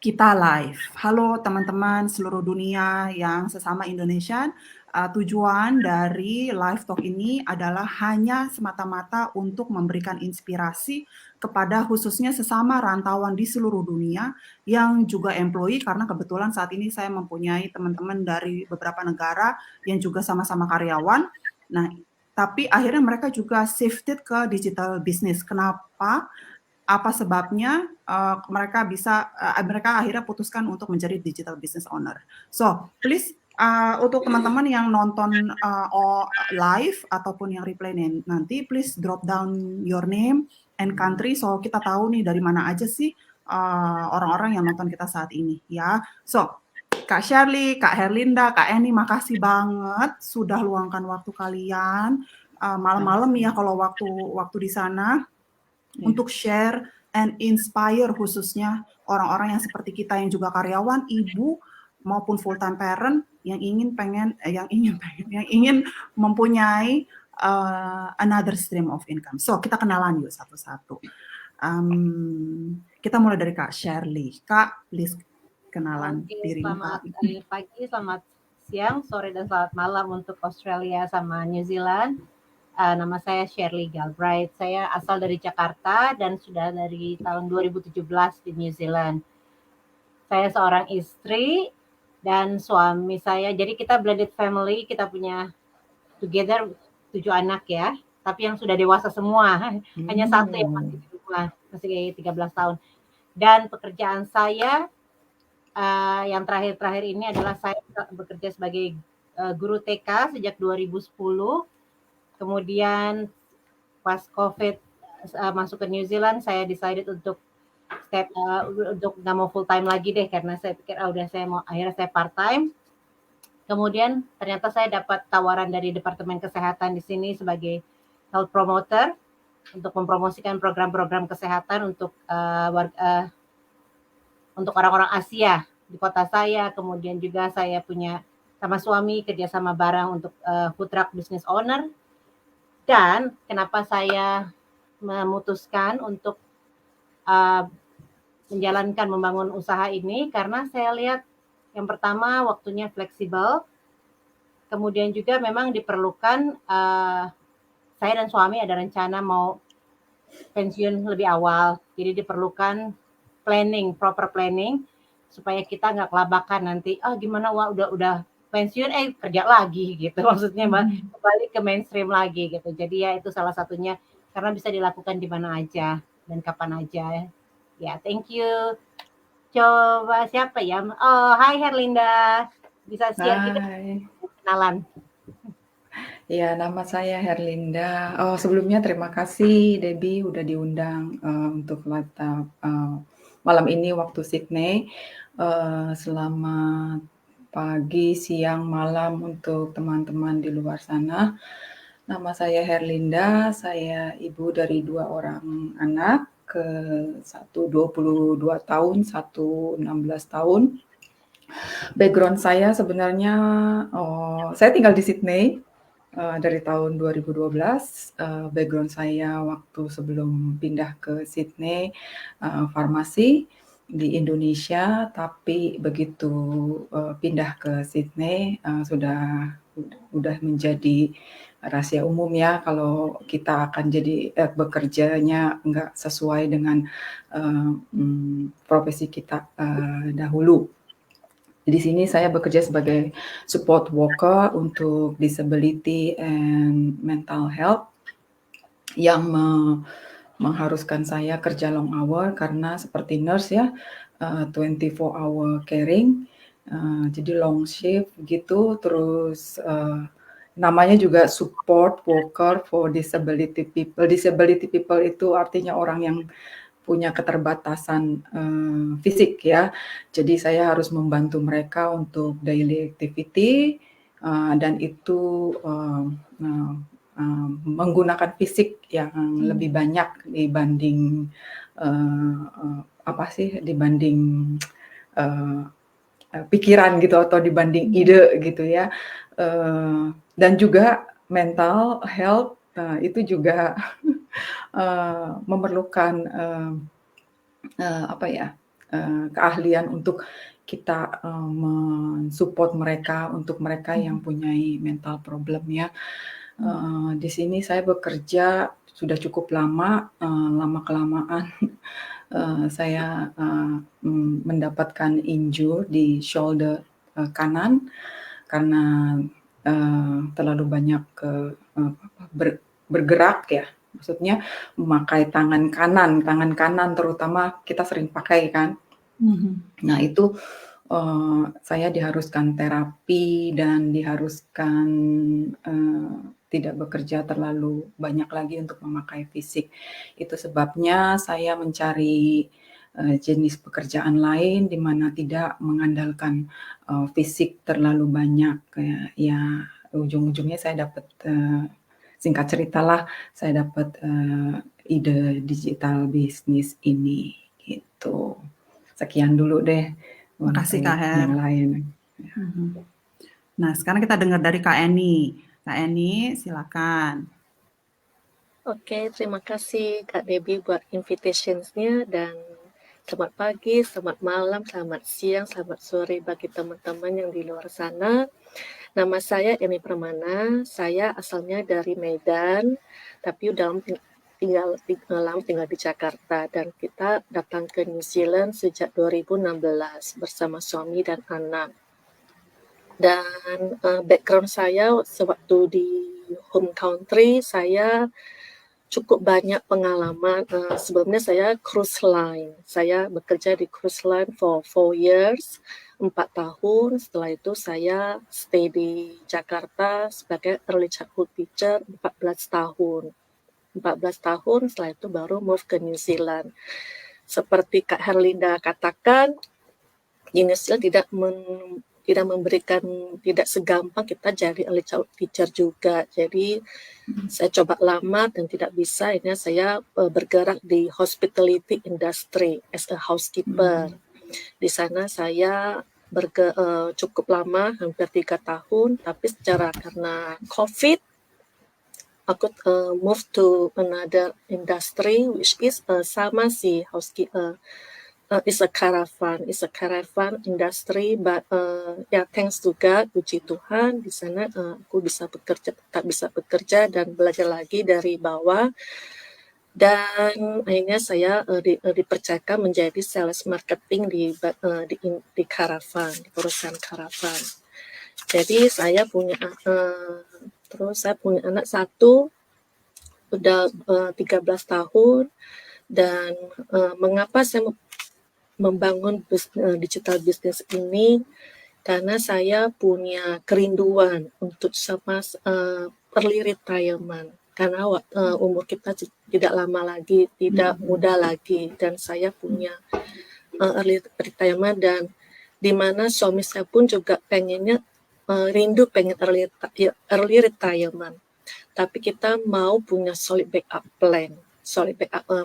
Kita live. Halo teman-teman seluruh dunia yang sesama Indonesian, tujuan dari live talk ini adalah hanya semata-mata untuk memberikan inspirasi kepada khususnya sesama rantauan di seluruh dunia yang juga employee, karena kebetulan saat ini saya mempunyai teman-teman dari beberapa negara yang juga sama-sama karyawan. Nah, tapi akhirnya mereka juga shifted ke digital business. Kenapa? Apa sebabnya mereka akhirnya putuskan untuk menjadi digital business owner. So, please untuk teman-teman yang nonton live ataupun yang replay nanti, please drop down your name and country, so kita tahu nih dari mana aja sih orang-orang yang nonton kita saat ini ya. So, Kak Shirley, Kak Herlinda, Kak Eni, makasih banget sudah luangkan waktu kalian malam-malam ya kalau waktu di sana untuk share and inspire khususnya orang-orang yang seperti kita yang juga karyawan, ibu maupun full time parent yang ingin mempunyai another stream of income. So kita kenalan yuk satu-satu. Kita mulai dari Kak Shirley. Kak, please kenalan diri Selamat pagi, selamat siang, sore, dan selamat malam untuk Australia sama New Zealand. Nama saya Shirley Galbraith. Saya asal dari Jakarta dan sudah dari tahun 2017 di New Zealand. Saya seorang istri dan suami saya. Jadi kita blended family, kita punya together 7 anak ya. Tapi yang sudah dewasa semua. Hanya satu yang masih di rumah, masih 13 tahun. Dan pekerjaan saya yang terakhir-terakhir ini adalah saya bekerja sebagai guru TK sejak 2010. Kemudian pas COVID masuk ke New Zealand, saya decided untuk untuk nggak mau full time lagi deh, karena saya pikir akhirnya saya part time. Kemudian ternyata saya dapat tawaran dari Departemen Kesehatan di sini sebagai health promoter untuk mempromosikan program-program kesehatan untuk orang-orang Asia di kota saya. Kemudian juga saya punya sama suami kerjasama bareng untuk food truck business owner. Dan kenapa saya memutuskan untuk menjalankan membangun usaha ini, karena saya lihat yang pertama waktunya fleksibel, kemudian juga memang diperlukan saya dan suami ada rencana mau pensiun lebih awal, jadi diperlukan proper planning supaya kita nggak kelabakan nanti gimana udah pensiun kerja lagi gitu, maksudnya kembali ke mainstream lagi gitu. Jadi ya itu salah satunya, karena bisa dilakukan di mana aja dan kapan aja ya. Thank you. Coba siapa ya? Hai Herlinda, bisa share juga kenalan? Ya, nama saya Herlinda. Sebelumnya terima kasih Debbie udah diundang untuk live talk malam ini waktu Sydney. Selamat pagi, siang, malam untuk teman-teman di luar sana. Nama saya Herlinda, saya ibu dari 2 orang anak, satu 22 tahun, satu 16 tahun. Background saya sebenarnya, saya tinggal di Sydney dari tahun 2012. Background saya waktu sebelum pindah ke Sydney, farmasi di Indonesia, tapi begitu pindah ke Sydney sudah menjadi rahasia umum ya kalau kita akan jadi bekerjanya nggak sesuai dengan profesi kita dahulu. Di sini saya bekerja sebagai support worker untuk disability and mental health yang mengharuskan saya kerja long hour karena seperti nurse ya, 24 hour caring, jadi long shift gitu. Terus namanya juga support worker for disability people. Disability people itu artinya orang yang punya keterbatasan fisik ya. Jadi saya harus membantu mereka untuk daily activity dan itu menggunakan fisik yang lebih banyak dibanding dibanding pikiran gitu atau dibanding ide gitu ya. Dan juga mental health itu juga memerlukan keahlian untuk kita mensupport mereka, untuk mereka yang punyai mental problem ya. Di sini saya bekerja sudah cukup lama, lama-kelamaan saya mendapatkan injure di shoulder kanan karena terlalu banyak bergerak ya. Maksudnya memakai tangan kanan terutama kita sering pakai kan. Nah itu saya diharuskan terapi dan diharuskan tidak bekerja terlalu banyak lagi untuk memakai fisik. Itu sebabnya saya mencari jenis pekerjaan lain di mana tidak mengandalkan fisik terlalu banyak. Ya ujung-ujungnya saya dapat singkat ceritalah saya dapat ide digital bisnis ini gitu. Sekian dulu deh. Makasih Kak Her. Yang lain. Nah, sekarang kita dengar dari Kak Eni. Kak Eni, silakan. Oke, terima kasih Kak Debbie buat invitations-nya dan selamat pagi, selamat malam, selamat siang, selamat sore bagi teman-teman yang di luar sana. Nama saya Eni Permana, saya asalnya dari Medan, tapi udah tinggal di Jakarta dan kita datang ke New Zealand sejak 2016 bersama suami dan anak. Dan background saya sewaktu di home country saya cukup banyak pengalaman. Sebelumnya saya cruise line. Saya bekerja di cruise line for 4 years, 4 tahun. Setelah itu saya stay di Jakarta sebagai early childhood teacher 14 tahun. 14 tahun, setelah itu baru move ke New Zealand. Seperti Kak Herlinda katakan, di New Zealand tidak segampang kita jadi early childhood teacher juga. Jadi saya coba lamar dan tidak bisa. Ini saya bergerak di hospitality industry as a housekeeper. Di sana saya cukup lama, hampir 3 tahun. Tapi karena COVID, aku move to another industry which is sama si housekeeper. It's a caravan industry, but thanks to God, puji Tuhan, di sana aku tetap bisa bekerja dan belajar lagi dari bawah. Dan akhirnya saya dipercayakan menjadi sales marketing di caravan, di perusahaan caravan. Jadi saya punya anak satu, udah 13 tahun, dan mengapa saya membangun digital business ini, karena saya punya kerinduan untuk sama early retirement, karena umur kita tidak lama lagi, tidak muda lagi, dan saya punya early retirement, dan di mana suami saya pun juga pengen early retirement, tapi kita mau punya solid backup plan,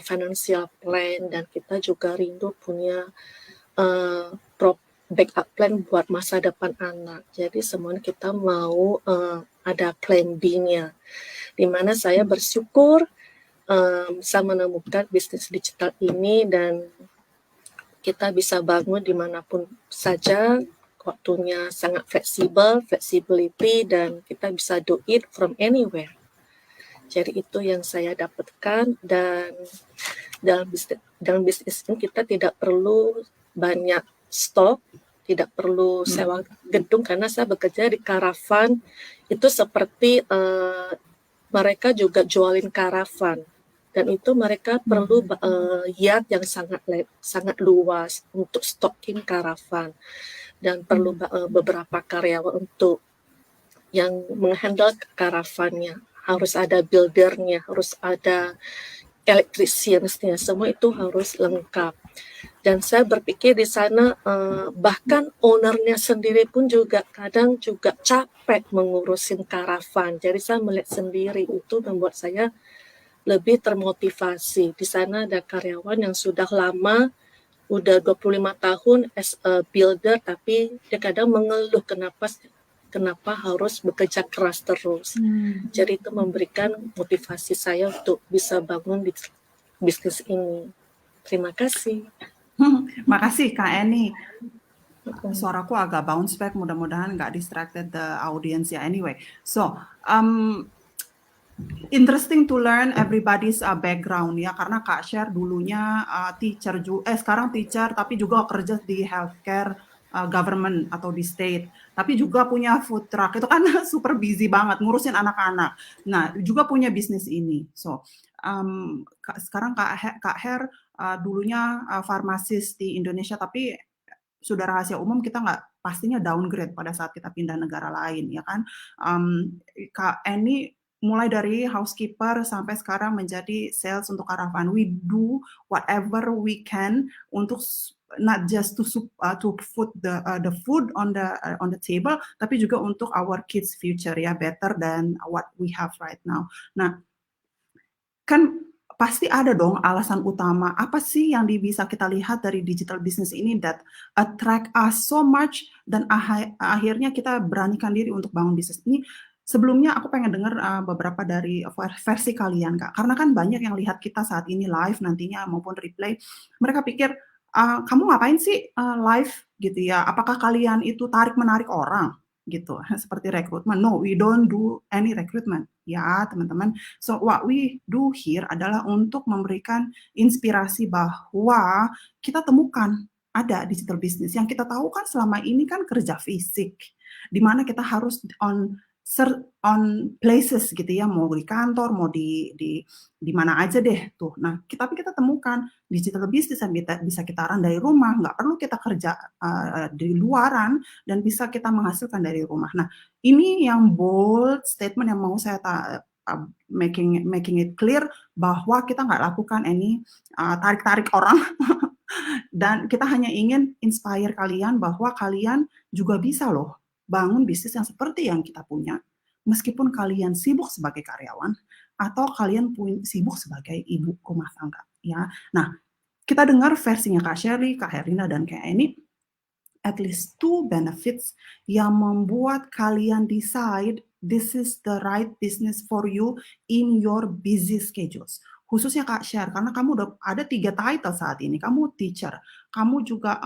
financial plan, dan kita juga rindu punya backup plan buat masa depan anak. Jadi semuanya kita mau ada plan B-nya, di mana saya bersyukur bisa menemukan bisnis digital ini dan kita bisa bangun dimanapun saja. Waktunya sangat flexibility, dan kita bisa do it from anywhere. Jadi itu yang saya dapatkan, dan dalam bisnis ini kita tidak perlu banyak stok, tidak perlu sewa gedung, karena saya bekerja di caravan. Itu seperti mereka juga jualin caravan, dan itu mereka perlu yard yang sangat luas untuk stocking caravan, dan perlu beberapa karyawan untuk yang menghandle caravannya. Harus ada buildernya, harus ada electriciansnya, semua itu harus lengkap. Dan saya berpikir di sana bahkan ownernya sendiri pun juga kadang juga capek mengurusin karavan. Jadi saya melihat sendiri, itu membuat saya lebih termotivasi. Di sana ada karyawan yang sudah lama, udah 25 tahun as a builder, tapi dia kadang mengeluh kenapa harus bekerja keras terus. Jadi itu memberikan motivasi saya untuk bisa bangun bisnis ini. Terima kasih. Makasih Kak Eni. Suaraku agak bounce back, mudah-mudahan nggak distracted the audience ya. Anyway, so interesting to learn everybody's background ya, karena Kak Sher dulunya teacher sekarang teacher tapi juga kerja di healthcare government atau di state, tapi juga punya food truck, itu kan super busy banget ngurusin anak-anak. Nah, juga punya bisnis ini. So, sekarang Kak Her dulunya farmasis di Indonesia, tapi sudah rahasia umum kita nggak pastinya downgrade pada saat kita pindah negara lain ya kan. Kak Eni mulai dari housekeeper sampai sekarang menjadi sales untuk Caravan. We do whatever we can untuk not just to put the food on the table, tapi juga untuk our kids future ya, better than what we have right now. Nah, kan pasti ada dong alasan utama apa sih yang bisa kita lihat dari digital business ini that attract us so much dan akhirnya kita beranikan diri untuk bangun bisnis ini. Sebelumnya aku pengen dengar beberapa dari versi kalian Kak, karena kan banyak yang lihat kita saat ini live nantinya maupun replay, mereka pikir kamu ngapain sih live gitu ya, apakah kalian itu tarik-menarik orang gitu seperti rekrutmen? No, we don't do any recruitment ya teman-teman. So what we do here adalah untuk memberikan inspirasi bahwa kita temukan ada digital business. Yang kita tahu kan selama ini kan kerja fisik, di mana kita harus on places gitu ya, mau di kantor, mau di mana aja deh tuh. Nah, tapi kita temukan digital business yang bisa kita run dari rumah, nggak perlu kita kerja di luaran dan bisa kita menghasilkan dari rumah. Nah, ini yang bold statement yang mau saya making it clear bahwa kita nggak lakukan ini tarik-tarik orang dan kita hanya ingin inspire kalian bahwa kalian juga bisa loh bangun bisnis yang seperti yang kita punya, meskipun kalian sibuk sebagai karyawan atau kalian sibuk sebagai ibu rumah tangga ya. Nah, kita dengar versinya Kak Shirley, Kak Herlina, dan Kak Eni, at least 2 benefits yang membuat kalian decide this is the right business for you in your busy schedules. Khususnya Kak Sher, karena kamu udah ada 3 title saat ini. Kamu teacher, kamu juga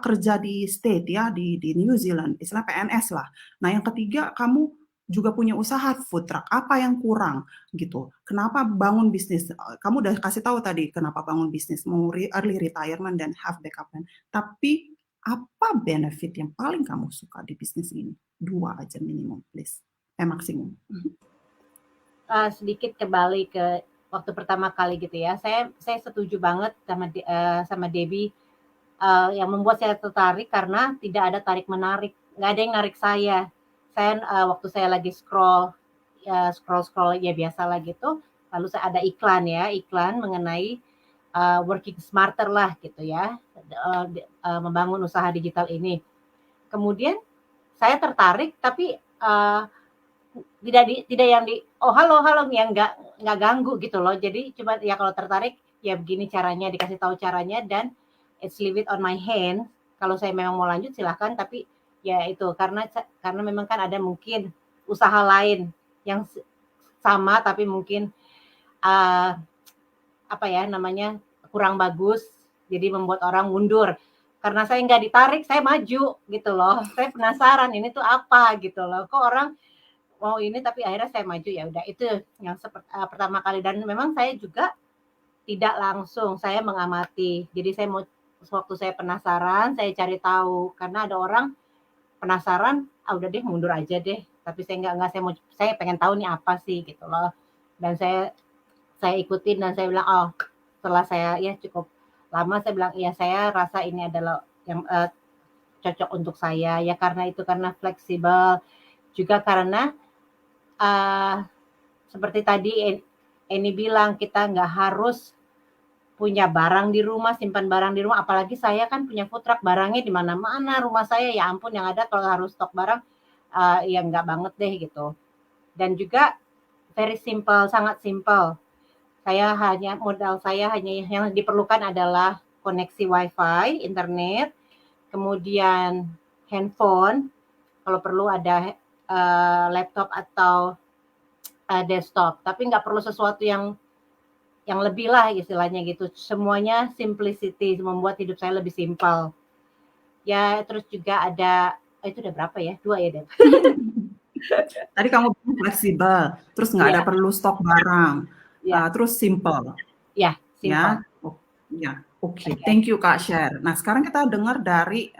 kerja di state ya, di New Zealand, istilah PNS lah. Nah, yang ketiga kamu juga punya usaha food truck. Apa yang kurang gitu? Kenapa bangun bisnis? Kamu udah kasih tahu tadi kenapa bangun bisnis, mau early retirement dan have backup plan. Tapi apa benefit yang paling kamu suka di bisnis ini? 2 aja minimum, please. Maksimum. Sedikit kembali ke waktu pertama kali gitu ya. Saya setuju banget sama Debbie yang membuat saya tertarik karena tidak ada tarik menarik, nggak ada yang narik saya. Saya waktu saya lagi scroll ya biasalah gitu, lalu saya ada iklan mengenai working smarter lah gitu ya, membangun usaha digital ini. Kemudian saya tertarik tapi tidak yang halo yang nggak ganggu gitu loh. Jadi cuma ya kalau tertarik ya begini caranya, dikasih tahu caranya, dan it's leave it on my hand. Kalau saya memang mau lanjut silahkan, tapi ya itu karena memang kan ada mungkin usaha lain yang sama tapi mungkin kurang bagus, jadi membuat orang mundur. Karena saya nggak ditarik, saya maju gitu loh. Saya penasaran ini tuh apa gitu loh. Kok orang mau ini tapi akhirnya saya maju, ya udah itu yang pertama kali. Dan memang saya juga tidak langsung, saya mengamati. Jadi saya waktu saya penasaran, saya cari tahu karena ada orang penasaran, udah deh mundur aja deh. Tapi saya nggak saya pengen tahu nih apa sih gitu loh. Dan saya ikutin dan saya bilang setelah saya ya cukup lama saya bilang iya saya rasa ini adalah yang cocok untuk saya ya, karena fleksibel juga karena seperti tadi Eni bilang kita nggak harus punya barang di rumah, simpan barang di rumah, apalagi saya kan punya food truck, barangnya di mana-mana rumah saya, ya ampun yang ada kalau harus stok barang ya nggak banget deh gitu. Dan juga very simple, sangat simple. Modal saya hanya yang diperlukan adalah koneksi wifi, internet, kemudian handphone, kalau perlu ada laptop atau desktop, tapi nggak perlu sesuatu yang yang lebih lah istilahnya gitu. Semuanya simplicity, membuat hidup saya lebih simpel. Ya, terus juga ada itu udah berapa ya? 2 ya, Deb? Tadi kamu bilang fleksibel, terus nggak ada Iya, perlu stok barang, iya, terus simple, iya, ya. simple. Ya, oke. Oke. Thank you Kak share. Nah, sekarang kita dengar dari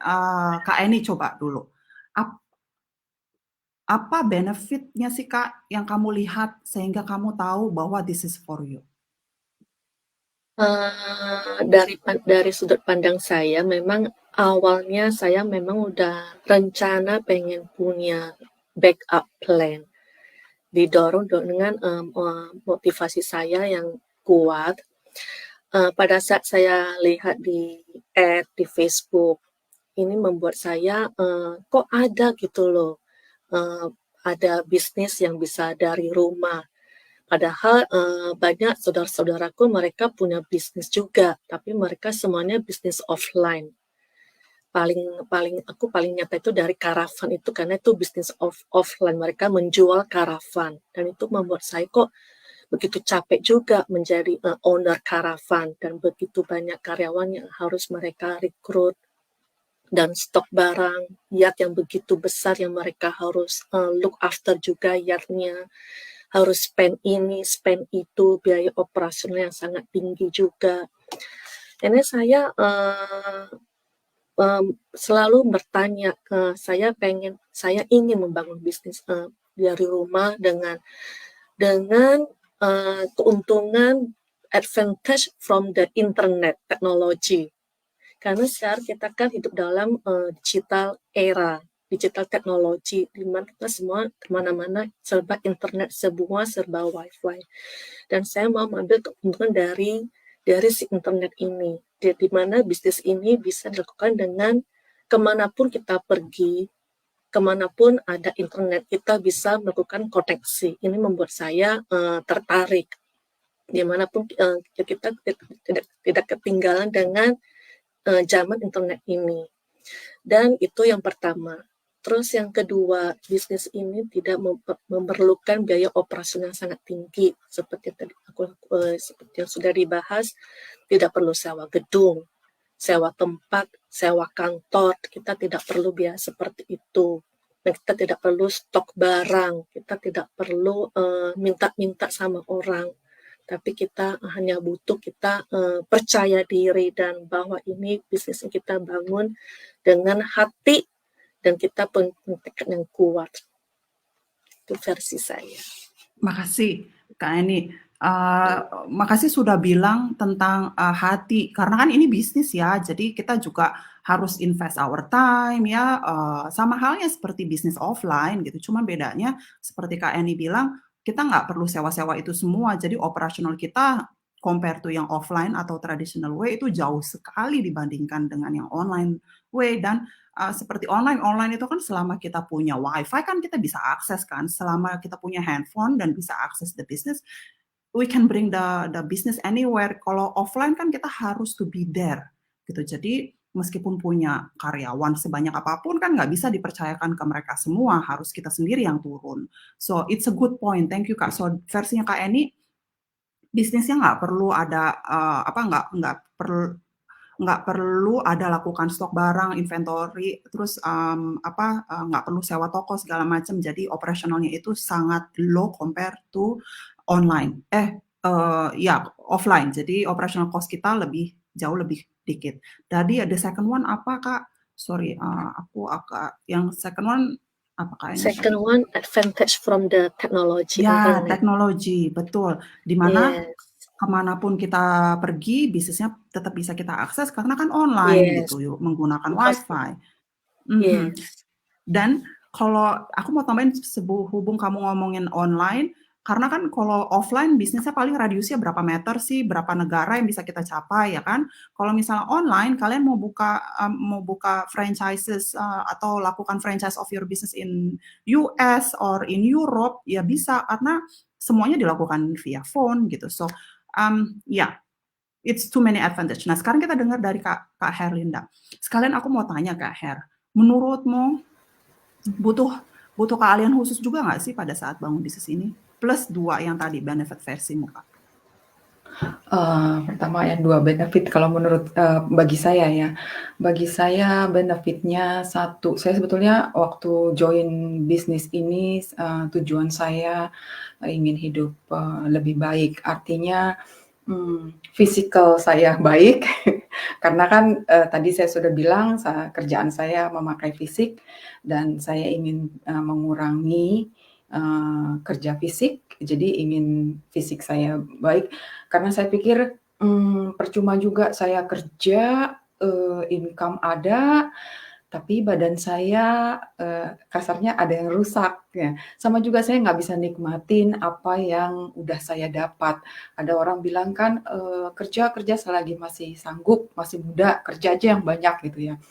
Kak Eni coba dulu. Ap- Apa benefitnya sih Kak yang kamu lihat sehingga kamu tahu bahwa this is for you? Dari sudut pandang saya, memang awalnya saya memang udah rencana pengen punya backup plan, didorong dengan motivasi saya yang kuat. Pada saat saya lihat di ad di Facebook, ini membuat saya kok ada gitu loh, ada bisnis yang bisa dari rumah. Padahal banyak saudara-saudaraku mereka punya bisnis juga, tapi mereka semuanya bisnis offline. Paling nyata itu dari karavan itu, karena itu bisnis offline, mereka menjual karavan, dan itu membuat saya kok begitu capek juga menjadi owner karavan, dan begitu banyak karyawan yang harus mereka rekrut, dan stok barang, yard yang begitu besar yang mereka harus look after juga yardnya, harus spend ini, spend itu, biaya operasional yang sangat tinggi juga. Ini saya selalu bertanya, saya ingin membangun bisnis dari rumah dengan keuntungan advantage from the internet technology. Karena sekarang kita kan hidup dalam digital era, digital teknologi, di mana kita semua kemana-mana serba internet, semua serba wifi. Dan saya mau mengambil keuntungan dari si internet ini, di mana bisnis ini bisa dilakukan dengan kemanapun kita pergi, kemanapun ada internet, kita bisa melakukan koneksi. Ini membuat saya tertarik, dimanapun kita tidak ketinggalan dengan zaman internet ini. Dan itu yang pertama. Terus yang kedua, bisnis ini tidak memerlukan biaya operasional yang sangat tinggi, seperti yang sudah dibahas. Tidak perlu sewa gedung, sewa tempat, sewa kantor. Kita tidak perlu biaya seperti itu. Dan kita tidak perlu stok barang, kita tidak perlu minta-minta sama orang, tapi kita hanya butuh kita percaya diri, dan bahwa ini bisnis yang kita bangun dengan hati, dan kita punya tekad yang kuat. Itu versi saya. Makasih Kak Eni. Makasih sudah bilang tentang hati, karena kan ini bisnis ya, jadi kita juga harus invest our time ya, sama halnya seperti bisnis offline gitu. Cuma bedanya seperti Kak Eni bilang, kita nggak perlu sewa-sewa itu semua, jadi operasional kita compare to yang offline atau traditional way itu jauh sekali dibandingkan dengan yang online way. Dan seperti online itu kan selama kita punya wifi kan kita bisa akses kan, selama kita punya handphone dan bisa akses the business, we can bring the business anywhere. Kalau offline kan kita harus to be there gitu. Jadi meskipun punya karyawan sebanyak apapun kan nggak bisa dipercayakan ke mereka semua, harus kita sendiri yang turun. So it's a good point, thank you Kak. So versinya Kak Eni, bisnisnya nggak perlu ada nggak perlu ada lakukan stok barang, inventory, terus nggak perlu sewa toko segala macam. Jadi operasionalnya itu sangat low compare to online. Offline. Jadi operational cost kita jauh lebih dikit. Tadi ada second one apa Kak? Sorry, aku agak yang second one apa kayaknya? Second one, advantage from the technology Ya, internet. teknologi, betul. Di mana Yes. kemanapun kita pergi, bisnisnya tetap bisa kita akses karena kan online Yes. gitu, menggunakan Because wifi. yes. Dan kalau aku mau tambahin hubung kamu ngomongin online, karena kan kalau offline bisnisnya paling radiusnya berapa meter sih, berapa negara yang bisa kita capai ya kan. Kalau misalnya online, kalian mau buka franchises atau lakukan franchise of your business in US or in Europe, ya bisa karena semuanya dilakukan via phone gitu. So it's too many advantage. Nah sekarang kita dengar dari Kak Herlinda. Sekalian aku mau tanya Kak Her, menurutmu butuh keahlian khusus juga nggak sih pada saat bangun bisnis ini? Plus 2 yang tadi benefit versimu Kak. Pertama yang 2 benefit kalau menurut bagi saya ya. Bagi saya benefitnya satu, saya sebetulnya waktu join bisnis ini tujuan saya ingin hidup lebih baik. Artinya physical saya baik karena kan tadi saya sudah bilang kerjaan saya memakai fisik dan saya ingin mengurangi kerja fisik, jadi ingin fisik saya baik karena saya pikir percuma juga saya kerja, income ada, tapi badan saya kasarnya ada yang rusak ya. Sama juga saya nggak bisa nikmatin apa yang udah saya dapat. Ada orang bilang kan, kerja selagi masih sanggup, masih muda, kerja aja yang banyak gitu ya.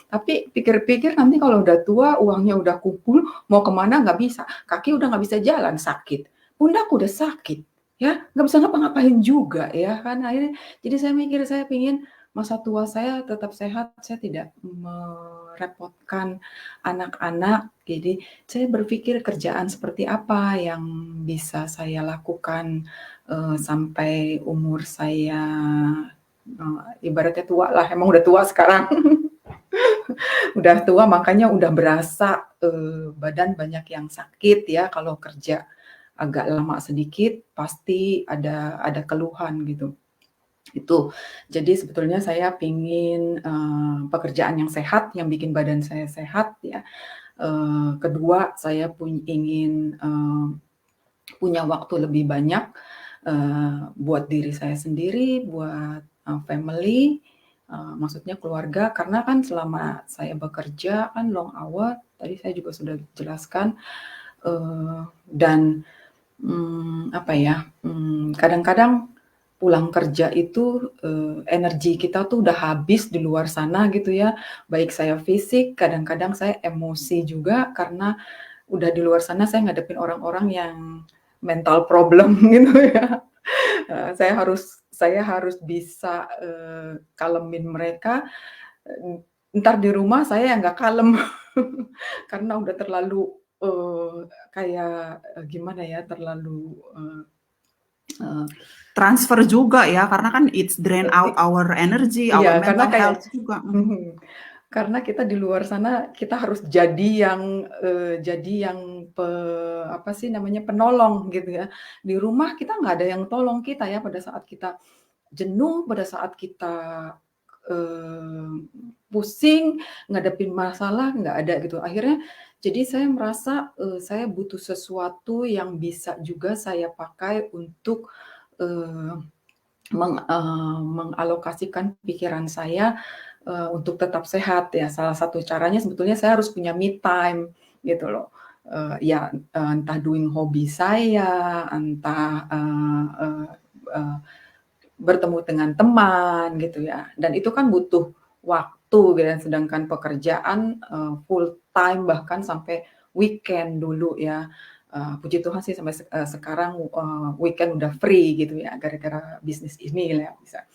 Tapi pikir-pikir nanti kalau udah tua, uangnya udah kumpul, mau kemana nggak bisa, kaki udah nggak bisa jalan, sakit, pundak udah sakit, ya nggak bisa ngapa-ngapain juga ya kan. Akhirnya jadi saya mikir saya pingin masa tua saya tetap sehat, saya tidak merepotkan anak-anak. Jadi saya berpikir kerjaan seperti apa yang bisa saya lakukan, sampai umur saya, ibaratnya tua lah, emang udah tua sekarang. Udah tua makanya udah berasa, badan banyak yang sakit ya, kalau kerja agak lama sedikit pasti ada keluhan gitu. Itu. Jadi sebetulnya saya pingin, pekerjaan yang sehat, yang bikin badan saya sehat ya. Kedua saya ingin, punya waktu lebih banyak, buat diri saya sendiri, buat, family, maksudnya keluarga, karena kan selama saya bekerja kan long hour, tadi saya juga sudah jelaskan, dan, apa ya, kadang-kadang pulang kerja itu, energi kita tuh udah habis di luar sana gitu ya, baik saya fisik, kadang-kadang saya emosi juga karena udah di luar sana saya ngadepin orang-orang yang mental problem gitu ya. Saya harus bisa, kalemin mereka, entar di rumah saya yang nggak kalem karena udah terlalu, kayak, gimana ya, terlalu, eee, Transfer juga ya, karena kan it's drain out our energy, iya, our karena mental kayak health juga. karena kita di luar sana, kita harus jadi yang apa sih namanya, penolong gitu ya. Di rumah kita nggak ada yang tolong kita ya pada saat kita jenuh, pada saat kita, eee, pusing, ngadepin masalah, nggak ada gitu. Akhirnya jadi saya merasa, saya butuh sesuatu yang bisa juga saya pakai untuk, eee, mengalokasikan pikiran saya, untuk tetap sehat ya. Salah satu caranya sebetulnya saya harus punya me time gitu loh. Ya, entah doing hobi saya, entah, eee eee bertemu dengan teman gitu ya, dan itu kan butuh waktu gitu ya, sedangkan pekerjaan, full time bahkan sampai weekend dulu ya. Puji Tuhan sih sampai sekarang, weekend udah free gitu ya, gara-gara bisnis ini ya bisa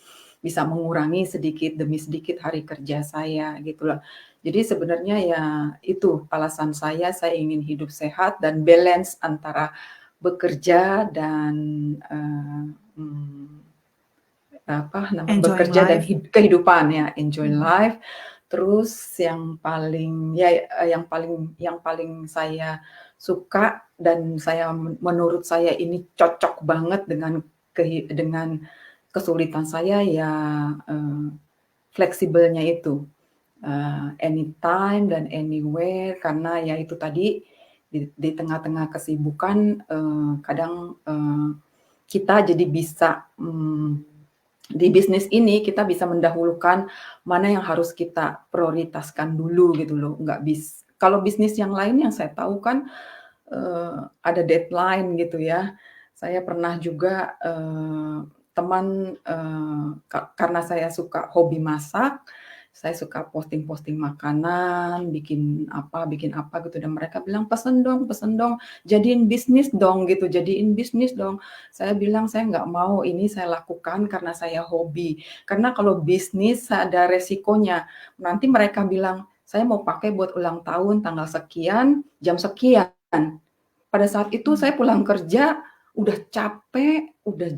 bisa mengurangi sedikit demi sedikit hari kerja saya gitu loh. Jadi sebenarnya ya itu alasan saya ingin hidup sehat dan balance antara bekerja dan, eee, mmm Enjoying bekerja dan life. kehidupan ya, enjoy Mhm. life. Terus yang paling ya, yang paling saya suka dan menurut saya ini cocok banget dengan kesulitan saya ya, eee, fleksibelnya itu, anytime dan anywhere karena ya itu tadi di tengah-tengah kesibukan, kadang, kita jadi bisa, di bisnis ini kita bisa mendahulukan mana yang harus kita prioritaskan dulu gitu loh, nggak kalau bisnis yang lain yang saya tahu kan, ada deadline gitu ya. Saya pernah juga, teman, karena saya suka hobi masak, saya suka posting-posting makanan, bikin apa gitu dan mereka bilang, pesen dong, jadiin bisnis dong," gitu, "jadiin bisnis dong." Saya bilang, "Saya nggak mau, ini saya lakukan karena saya hobi." Karena kalau bisnis ada resikonya. Nanti mereka bilang, "Saya mau pakai buat ulang tahun tanggal sekian, jam sekian." Pada saat itu saya pulang kerja, udah capek, udah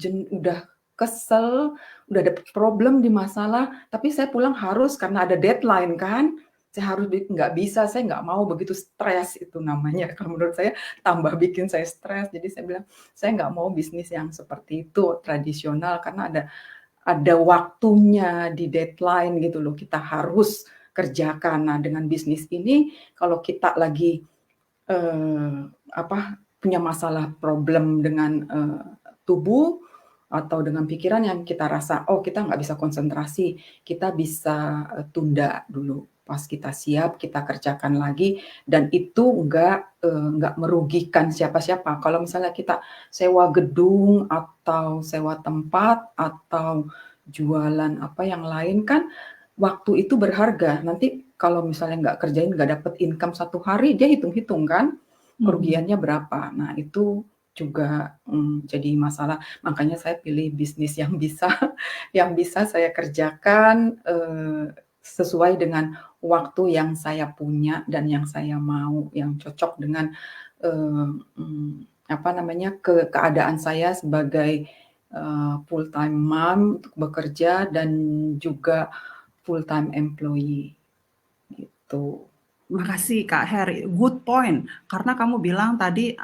kesel, udah dapet problem di masalah, tapi saya pulang harus karena ada deadline kan, saya harus nggak bisa, saya nggak mau begitu stres itu namanya. Kalau menurut saya tambah bikin saya stres. Jadi saya bilang, saya nggak mau bisnis yang seperti itu, tradisional, karena ada waktunya di deadline gitu loh, kita harus kerjakan. Nah, dengan bisnis ini kalau kita lagi punya masalah problem dengan tubuh atau dengan pikiran yang kita rasa kita nggak bisa konsentrasi, kita bisa tunda dulu. Pas kita siap, kita kerjakan lagi dan itu nggak merugikan siapa-siapa. Kalau misalnya kita sewa gedung atau sewa tempat atau jualan apa yang lain kan waktu itu berharga. Nanti kalau misalnya nggak kerjain, nggak dapet income 1 hari, dia hitung-hitung kan kerugiannya berapa. Nah itu juga jadi masalah. Makanya saya pilih bisnis yang bisa saya kerjakan sesuai dengan waktu yang saya punya dan yang saya mau, yang cocok dengan keadaan saya sebagai full time mom untuk bekerja dan juga full time employee gitu. Makasih Kak Heri, good point. Karena kamu bilang tadi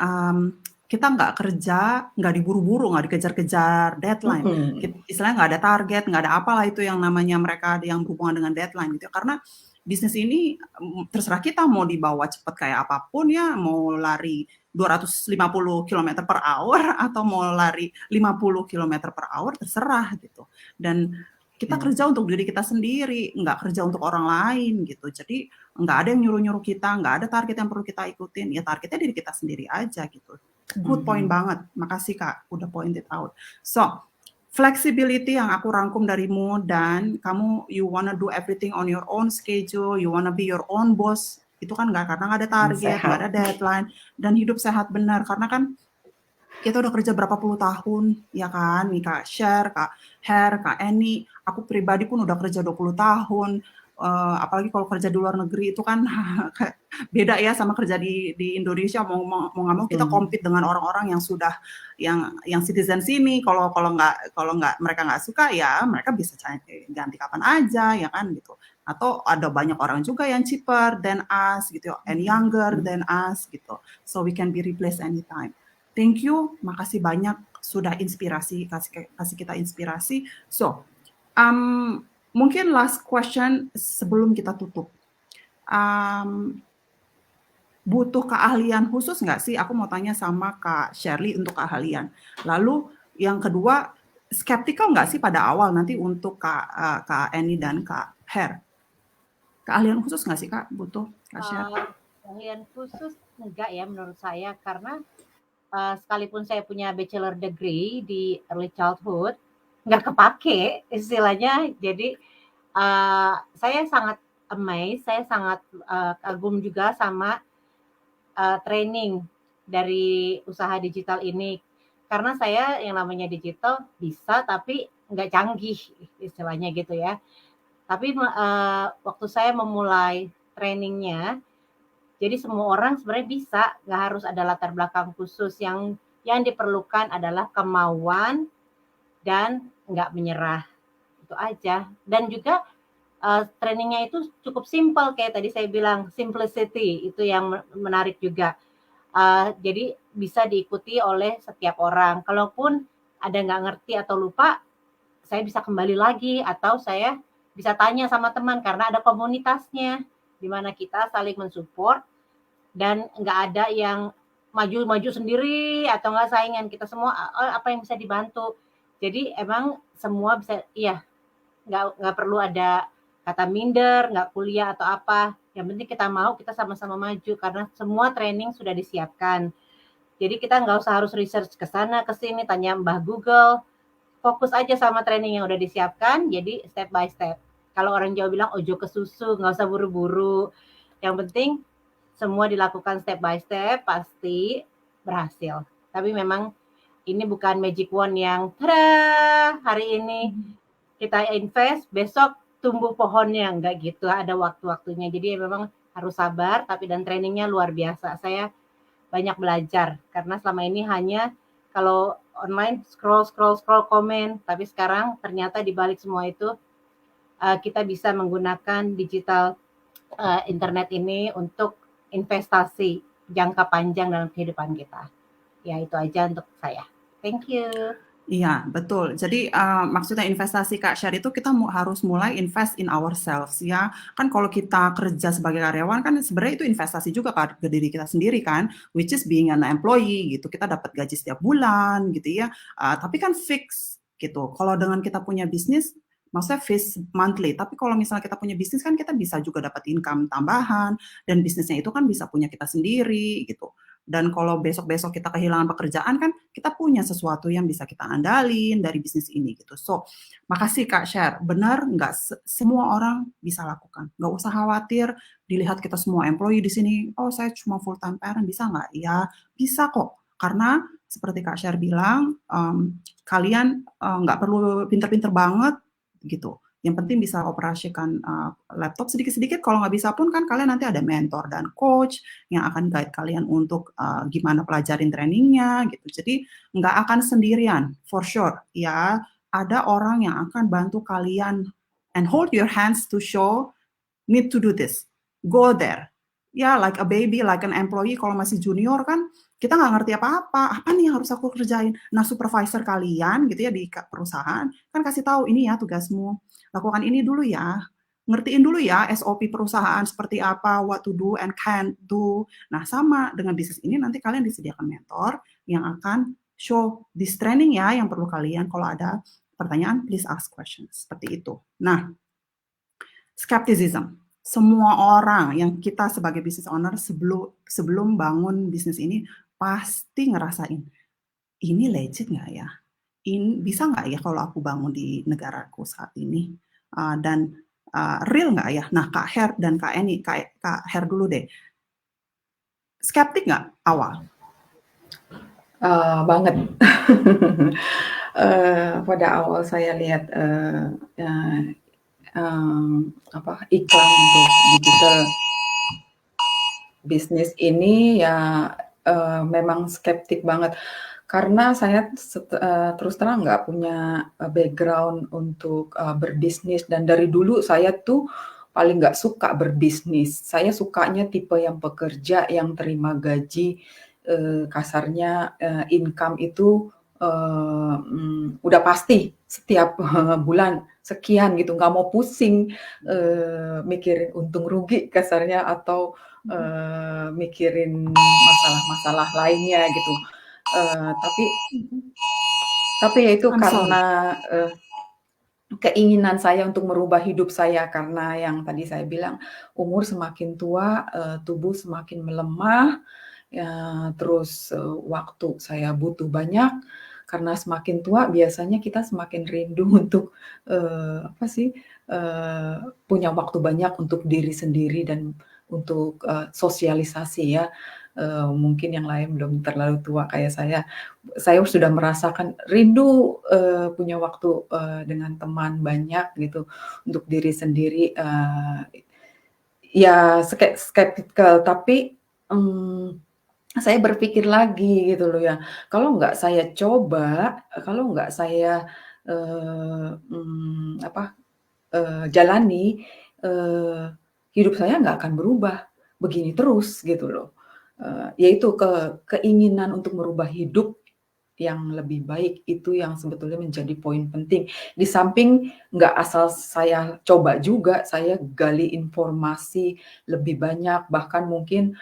kita nggak kerja, nggak diburu-buru, nggak dikejar-kejar deadline. Istilahnya nggak ada target, nggak ada apalah itu yang namanya mereka yang berhubungan dengan deadline gitu. Karena bisnis ini terserah kita mau dibawa cepat kayak apapun ya, mau lari 250 km per hour atau mau lari 50 km per hour, terserah gitu. Dan kita kerja untuk diri kita sendiri, nggak kerja untuk orang lain gitu. Jadi nggak ada yang nyuruh-nyuruh kita, nggak ada target yang perlu kita ikutin. Ya targetnya diri kita sendiri aja gitu. Good point banget. Makasih Kak, udah pointed out. So, flexibility yang aku rangkum darimu dan kamu you wanna do everything on your own schedule, you wanna be your own boss. Itu kan karena nggak ada target, nggak ada deadline, dan hidup sehat benar. Karena kan kita udah kerja berapa puluh tahun, ya kan? Nih Kak Sher, Kak Her, Kak Eni, aku pribadi pun udah kerja 20 tahun. Apalagi kalau kerja di luar negeri itu kan beda ya sama kerja di Indonesia. Mau nggak mau kita compete dengan orang-orang yang sudah yang citizen sini. Kalau nggak mereka nggak suka ya mereka bisa ganti kapan aja ya kan gitu. Atau ada banyak orang juga yang cheaper than us gitu and younger than us gitu. So we can be replaced anytime. Thank you, makasih banyak sudah inspirasi, kasih kita inspirasi. So, mungkin last question sebelum kita tutup. Butuh keahlian khusus nggak sih? Aku mau tanya sama Kak Shirley untuk keahlian. Lalu yang kedua, skeptical nggak sih pada awal nanti untuk Kak Eni dan Kak Her? Keahlian khusus nggak sih Kak butuh Kak Shirley? Keahlian khusus enggak ya menurut saya, karena sekalipun saya punya bachelor degree di early childhood, nggak kepake istilahnya. Jadi saya sangat amazed, saya sangat kagum juga sama training dari usaha digital ini. Karena saya yang namanya digital bisa, tapi nggak canggih istilahnya gitu ya. Tapi waktu saya memulai trainingnya, jadi semua orang sebenarnya bisa, nggak harus ada latar belakang khusus. Yang diperlukan adalah kemauan dan nggak menyerah, itu aja. Dan juga trainingnya itu cukup simple, kayak tadi saya bilang, simplicity itu yang menarik juga. Jadi bisa diikuti oleh setiap orang. Kalaupun ada nggak ngerti atau lupa, saya bisa kembali lagi atau saya bisa tanya sama teman karena ada komunitasnya di mana kita saling mensupport. Dan nggak ada yang maju sendiri atau nggak saingan, kita semua apa yang bisa dibantu. Jadi emang semua bisa, iya, nggak perlu ada kata minder, nggak kuliah atau apa. Yang penting kita mau, kita sama-sama maju karena semua training sudah disiapkan. Jadi kita nggak usah harus research ke sana ke sini, tanya Mbah Google. Fokus aja sama training yang udah disiapkan. Jadi step by step. Kalau orang Jawa bilang ojo ke susu, nggak usah buru-buru. Yang penting semua dilakukan step by step, pasti berhasil. Tapi memang ini bukan magic wand yang tada, hari ini kita invest, besok tumbuh pohonnya, enggak gitu, ada waktu-waktunya. Jadi memang harus sabar, tapi dan trainingnya luar biasa. Saya banyak belajar, karena selama ini hanya kalau online scroll komen, tapi sekarang ternyata di balik semua itu kita bisa menggunakan digital internet ini untuk investasi jangka panjang dalam kehidupan kita. Ya itu aja untuk saya. Thank you. Iya, betul. Jadi maksudnya investasi Kak Syar itu kita harus mulai invest in ourselves ya. Kan kalau kita kerja sebagai karyawan kan sebenarnya itu investasi juga ke diri kita sendiri kan, which is being an employee gitu. Kita dapat gaji setiap bulan gitu ya. Tapi kan fix gitu. Kalau dengan kita punya bisnis, maksudnya fix monthly. Tapi kalau misalnya kita punya bisnis kan kita bisa juga dapat income tambahan dan bisnisnya itu kan bisa punya kita sendiri gitu. Dan kalau besok-besok kita kehilangan pekerjaan kan kita punya sesuatu yang bisa kita andalin dari bisnis ini gitu. So, makasih Kak Sher. Benar nggak semua orang bisa lakukan. Nggak usah khawatir dilihat kita semua employee di sini, oh saya cuma full time parent, bisa nggak? Ya, bisa kok. Karena seperti Kak Sher bilang, kalian nggak perlu pinter-pinter banget gitu. Yang penting bisa operasikan laptop sedikit-sedikit. Kalau nggak bisa pun kan kalian nanti ada mentor dan coach yang akan guide kalian untuk gimana pelajarin trainingnya gitu. Jadi nggak akan sendirian, for sure. Ya, ada orang yang akan bantu kalian and hold your hands to show need to do this. Go there. Ya, like a baby, like an employee, kalau masih junior kan kita nggak ngerti apa-apa. Apa nih yang harus aku kerjain? Nah, supervisor kalian gitu ya di perusahaan kan kasih tahu ini ya tugasmu. Lakukan ini dulu ya. Ngertiin dulu ya SOP perusahaan seperti apa, what to do and can't do. Nah, sama dengan bisnis ini nanti kalian disediakan mentor yang akan show this training ya yang perlu kalian. Kalau ada pertanyaan, please ask questions. Seperti itu. Nah, skepticism. Semua orang yang kita sebagai business owner sebelum bangun bisnis ini pasti ngerasain, ini legit nggak ya? Ini bisa nggak ya kalau aku bangun di negaraku saat ini? Dan real nggak ya? Nah, Kak Her dan Kak Eni, Kak Her dulu deh. Skeptik nggak awal? Banget. Pada awal saya lihat iklan untuk digital bisnis ini ya memang skeptik banget karena saya terus terang nggak punya background untuk berbisnis dan dari dulu saya tuh paling nggak suka berbisnis. Saya sukanya tipe yang pekerja yang terima gaji, kasarnya income itu udah pasti setiap bulan sekian gitu, nggak mau pusing mikirin untung rugi kasarnya atau mikirin masalah-masalah lainnya gitu. Tapi ya itu karena keinginan saya untuk merubah hidup saya karena yang tadi saya bilang umur semakin tua, tubuh semakin melemah, ya, terus waktu saya butuh banyak karena semakin tua biasanya kita semakin rindu untuk punya waktu banyak untuk diri sendiri dan untuk sosialisasi ya. Mungkin yang lain belum terlalu tua kayak saya. Saya sudah merasakan rindu punya waktu dengan teman banyak gitu untuk diri sendiri. Ya skeptikal tapi saya berpikir lagi gitu loh ya, kalau nggak saya coba, kalau nggak saya jalani, hidup saya nggak akan berubah begini terus gitu loh. Yaitu keinginan untuk merubah hidup yang lebih baik itu yang sebetulnya menjadi poin penting. Di samping nggak asal saya coba juga, saya gali informasi lebih banyak, bahkan mungkin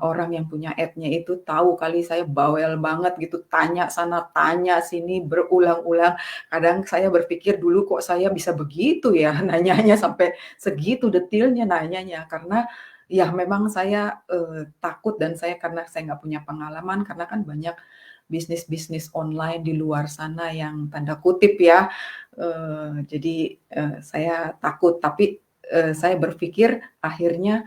orang yang punya app-nya itu tahu kali saya bawel banget gitu, tanya sana, tanya sini, berulang-ulang. Kadang saya berpikir dulu kok saya bisa begitu ya, nanyanya sampai segitu detailnya nanyanya, karena ya memang saya takut dan karena saya nggak punya pengalaman, karena kan banyak bisnis-bisnis online di luar sana yang tanda kutip ya, jadi saya takut. Tapi saya berpikir akhirnya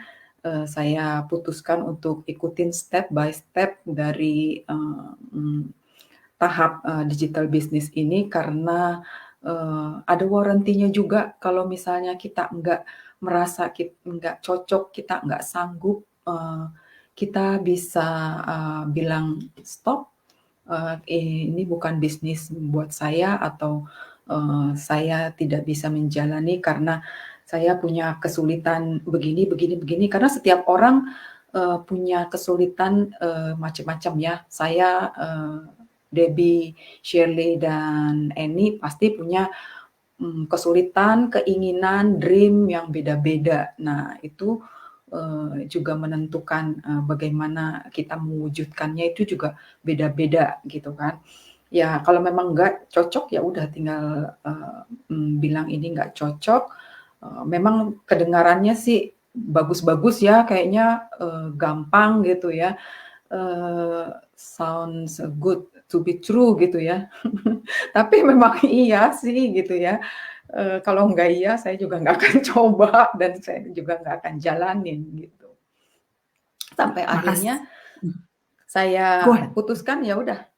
saya putuskan untuk ikutin step by step dari tahap digital bisnis ini karena ada warranty-nya juga kalau misalnya kita nggak merasa nggak cocok, kita nggak sanggup, kita bisa bilang stop, ini bukan bisnis buat saya atau saya tidak bisa menjalani karena saya punya kesulitan begini, begini, begini. Karena setiap orang punya kesulitan macam-macam ya. Saya, Debbie, Shirley, dan Annie pasti punya kesulitan, keinginan, dream yang beda-beda. Nah, itu juga menentukan bagaimana kita mewujudkannya itu juga beda-beda gitu kan. Ya kalau memang nggak cocok ya udah tinggal bilang ini nggak cocok. Memang kedengarannya sih bagus-bagus ya, kayaknya gampang gitu ya. Sounds good to be true gitu ya. Tapi memang iya sih gitu ya. Kalau nggak iya saya juga nggak akan coba dan saya juga nggak akan jalanin gitu. Sampai Makasih. akhirnya saya Go ahead. putuskan ya udah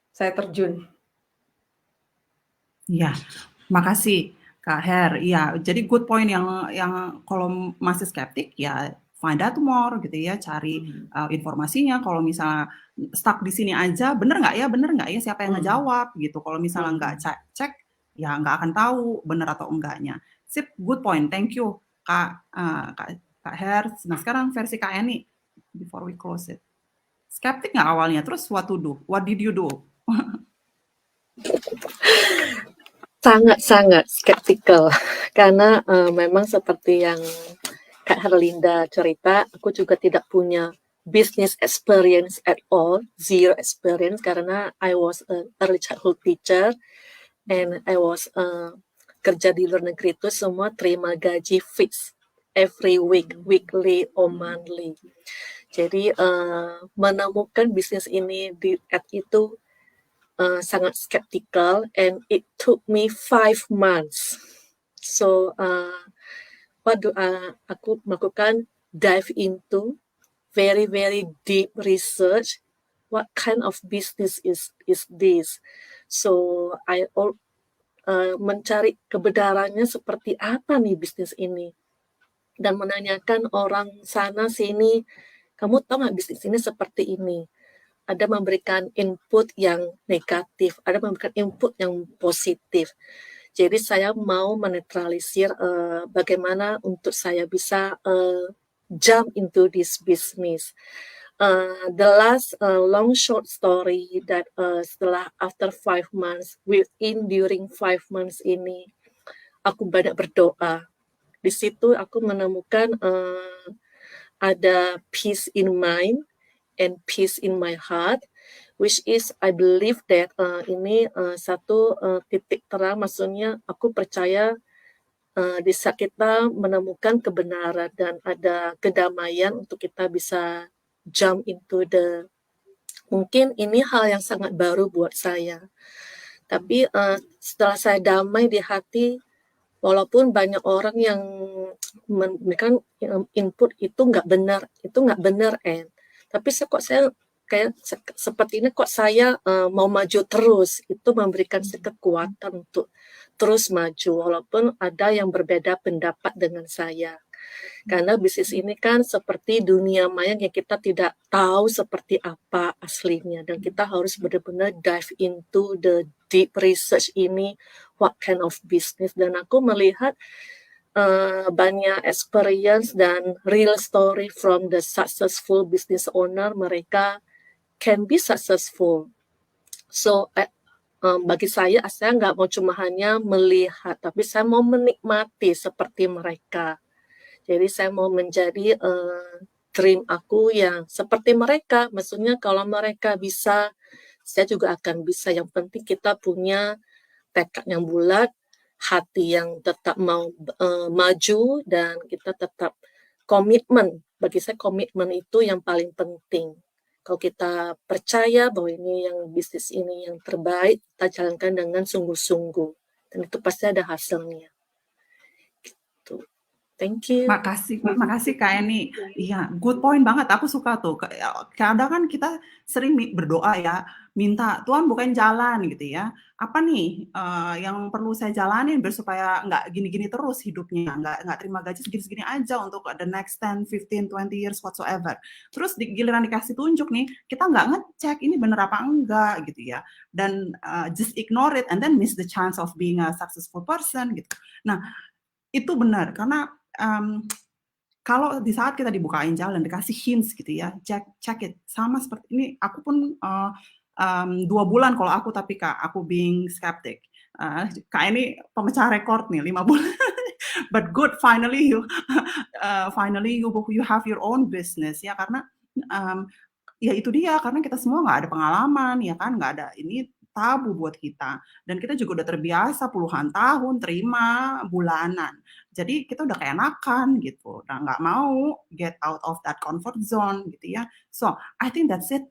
saya terjun. Iya, makasih Kak Her. Iya, jadi good point yang kalau masih skeptik ya find out more gitu ya, cari informasinya. Kalau misalnya stuck di sini aja, bener nggak ya, siapa yang ngejawab gitu. Kalau misalnya nggak cek, ya nggak akan tahu bener atau enggaknya. Sip, good point, thank you Kak Her. Nah sekarang versi Kak Eni, before we close it. Skeptik nggak awalnya, terus what to do? What did you do? Sangat-sangat skeptical karena memang seperti yang Kak Herlinda cerita, aku juga tidak punya business experience at all, zero experience karena I was an early childhood teacher and I was kerja di luar negeri itu semua terima gaji fix every week, weekly or monthly. Jadi menemukan bisnis ini di itu sangat skeptical and it took me 5 months. So aku melakukan dive into very deep research. What kind of business is this? So I mencari kebenarannya seperti apa nih bisnis ini dan menanyakan orang sana sini, kamu tahu nggak bisnis ini seperti ini? Ada memberikan input yang negatif, ada memberikan input yang positif. Jadi saya mau menetralisir bagaimana untuk saya bisa jump into this business. The last long short story that setelah after 5 months, during 5 months ini, aku banyak berdoa. Di situ aku menemukan ada peace in mind and peace in my heart, which is I believe that ini satu titik terang, maksudnya aku percaya di saat kita menemukan kebenaran dan ada kedamaian untuk kita bisa jump into mungkin ini hal yang sangat baru buat saya. Tapi setelah saya damai di hati, walaupun banyak orang yang memberikan input itu nggak benar, tapi saya kayak seperti ini kok saya mau maju terus, itu memberikan kekuatan untuk terus maju walaupun ada yang berbeda pendapat dengan saya. Karena bisnis ini kan seperti dunia maya yang kita tidak tahu seperti apa aslinya dan kita harus benar-benar dive into the deep research ini, what kind of business. Dan aku melihat banyak experience dan real story from the successful business owner, mereka can be successful. So bagi saya nggak mau cuma hanya melihat, tapi saya mau menikmati seperti mereka. Jadi saya mau menjadi dream aku yang seperti mereka. Maksudnya kalau mereka bisa, saya juga akan bisa. Yang penting kita punya tekad yang bulat, hati yang tetap mau maju, dan kita tetap komitmen. Bagi saya komitmen itu yang paling penting. Kalau kita percaya bahwa ini yang bisnis ini yang terbaik, kita jalankan dengan sungguh-sungguh. Dan itu pasti ada hasilnya. Gitu. Thank you. Makasih Kak Eni. Iya, good point banget. Aku suka tuh. Kadang kan kita sering berdoa ya, minta Tuhan bukain jalan gitu ya. Apa nih yang perlu saya jalanin biar supaya nggak gini-gini terus hidupnya, nggak terima gaji segini-segini aja untuk the next 10, 15, 20 years whatsoever. Terus giliran dikasih tunjuk nih, kita nggak ngecek ini bener apa enggak gitu ya. Dan just ignore it and then miss the chance of being a successful person gitu. Nah, itu benar karena kalau di saat kita dibukain jalan, dikasih hints gitu ya, check it. Sama seperti ini, aku pun 2 bulan kalau aku, tapi Kak, aku being skeptic. Kak ini pemecah rekor nih, 5 bulan. But good, finally you have your own business ya, karena ya itu dia, karena kita semua nggak ada pengalaman ya kan, nggak ada, ini tabu buat kita. Dan kita juga udah terbiasa puluhan tahun terima bulanan. Jadi kita udah keenakan gitu, udah nggak mau get out of that comfort zone gitu ya. So, I think that's it.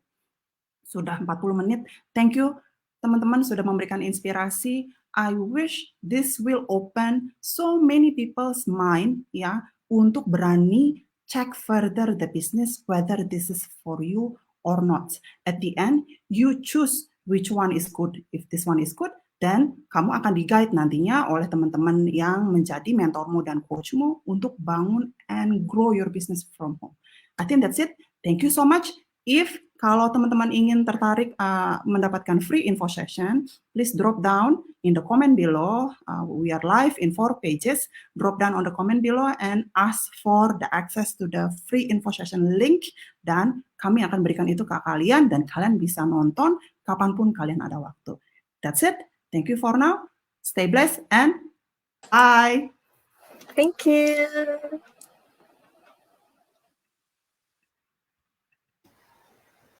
Sudah 40 menit. Thank you teman-teman sudah memberikan inspirasi. I wish this will open so many people's mind ya untuk berani check further the business whether this is for you or not. At the end, you choose which one is good. If this one is good, then kamu akan di-guide nantinya oleh teman-teman yang menjadi mentormu dan coachmu untuk bangun and grow your business from home. I think that's it. Thank you so much. If kalau teman-teman ingin tertarik mendapatkan free info session, please drop down in the comment below. We are live in 4 pages. Drop down on the comment below and ask for the access to the free info session link. Dan kami akan berikan itu ke kalian dan kalian bisa nonton kapanpun kalian ada waktu. That's it. Thank you for now. Stay blessed and bye. Thank you.